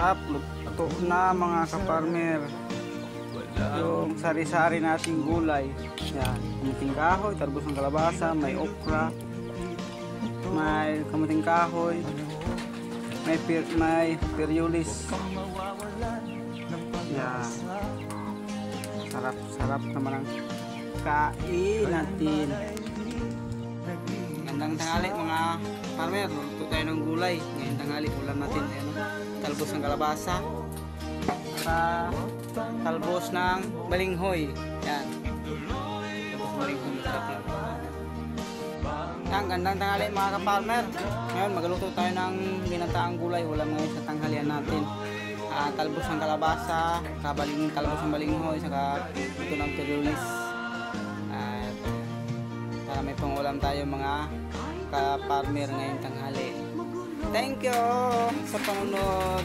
Sarap, luto na mga kaparmer. Yung sari-sari nating gulay. Yan, kamuting kahoy, talbos ng kalabasa, may okra, may kamuting kahoy, may peryulis. Yan. Sarap naman ang kain natin. Gandang tanghali mga farmer, luto tayo ng gulay. Ngayon tanghali ulam natin talbos ng kalabasa at talbos ng balinghoy. Yan. Talbos balinghoy, masarap yan. Yan, gandang tanghali mga ka-farmer. Ngayon magluto tayo ng binataang gulay ulam ngayon sa tanghalian natin. Talbos ng kalabasa, talbos ng balinghoy, saka ito ng peryulis. At para may pangulam tayo mga ka-farmer ngayong tanghali. Thank you sa panunod.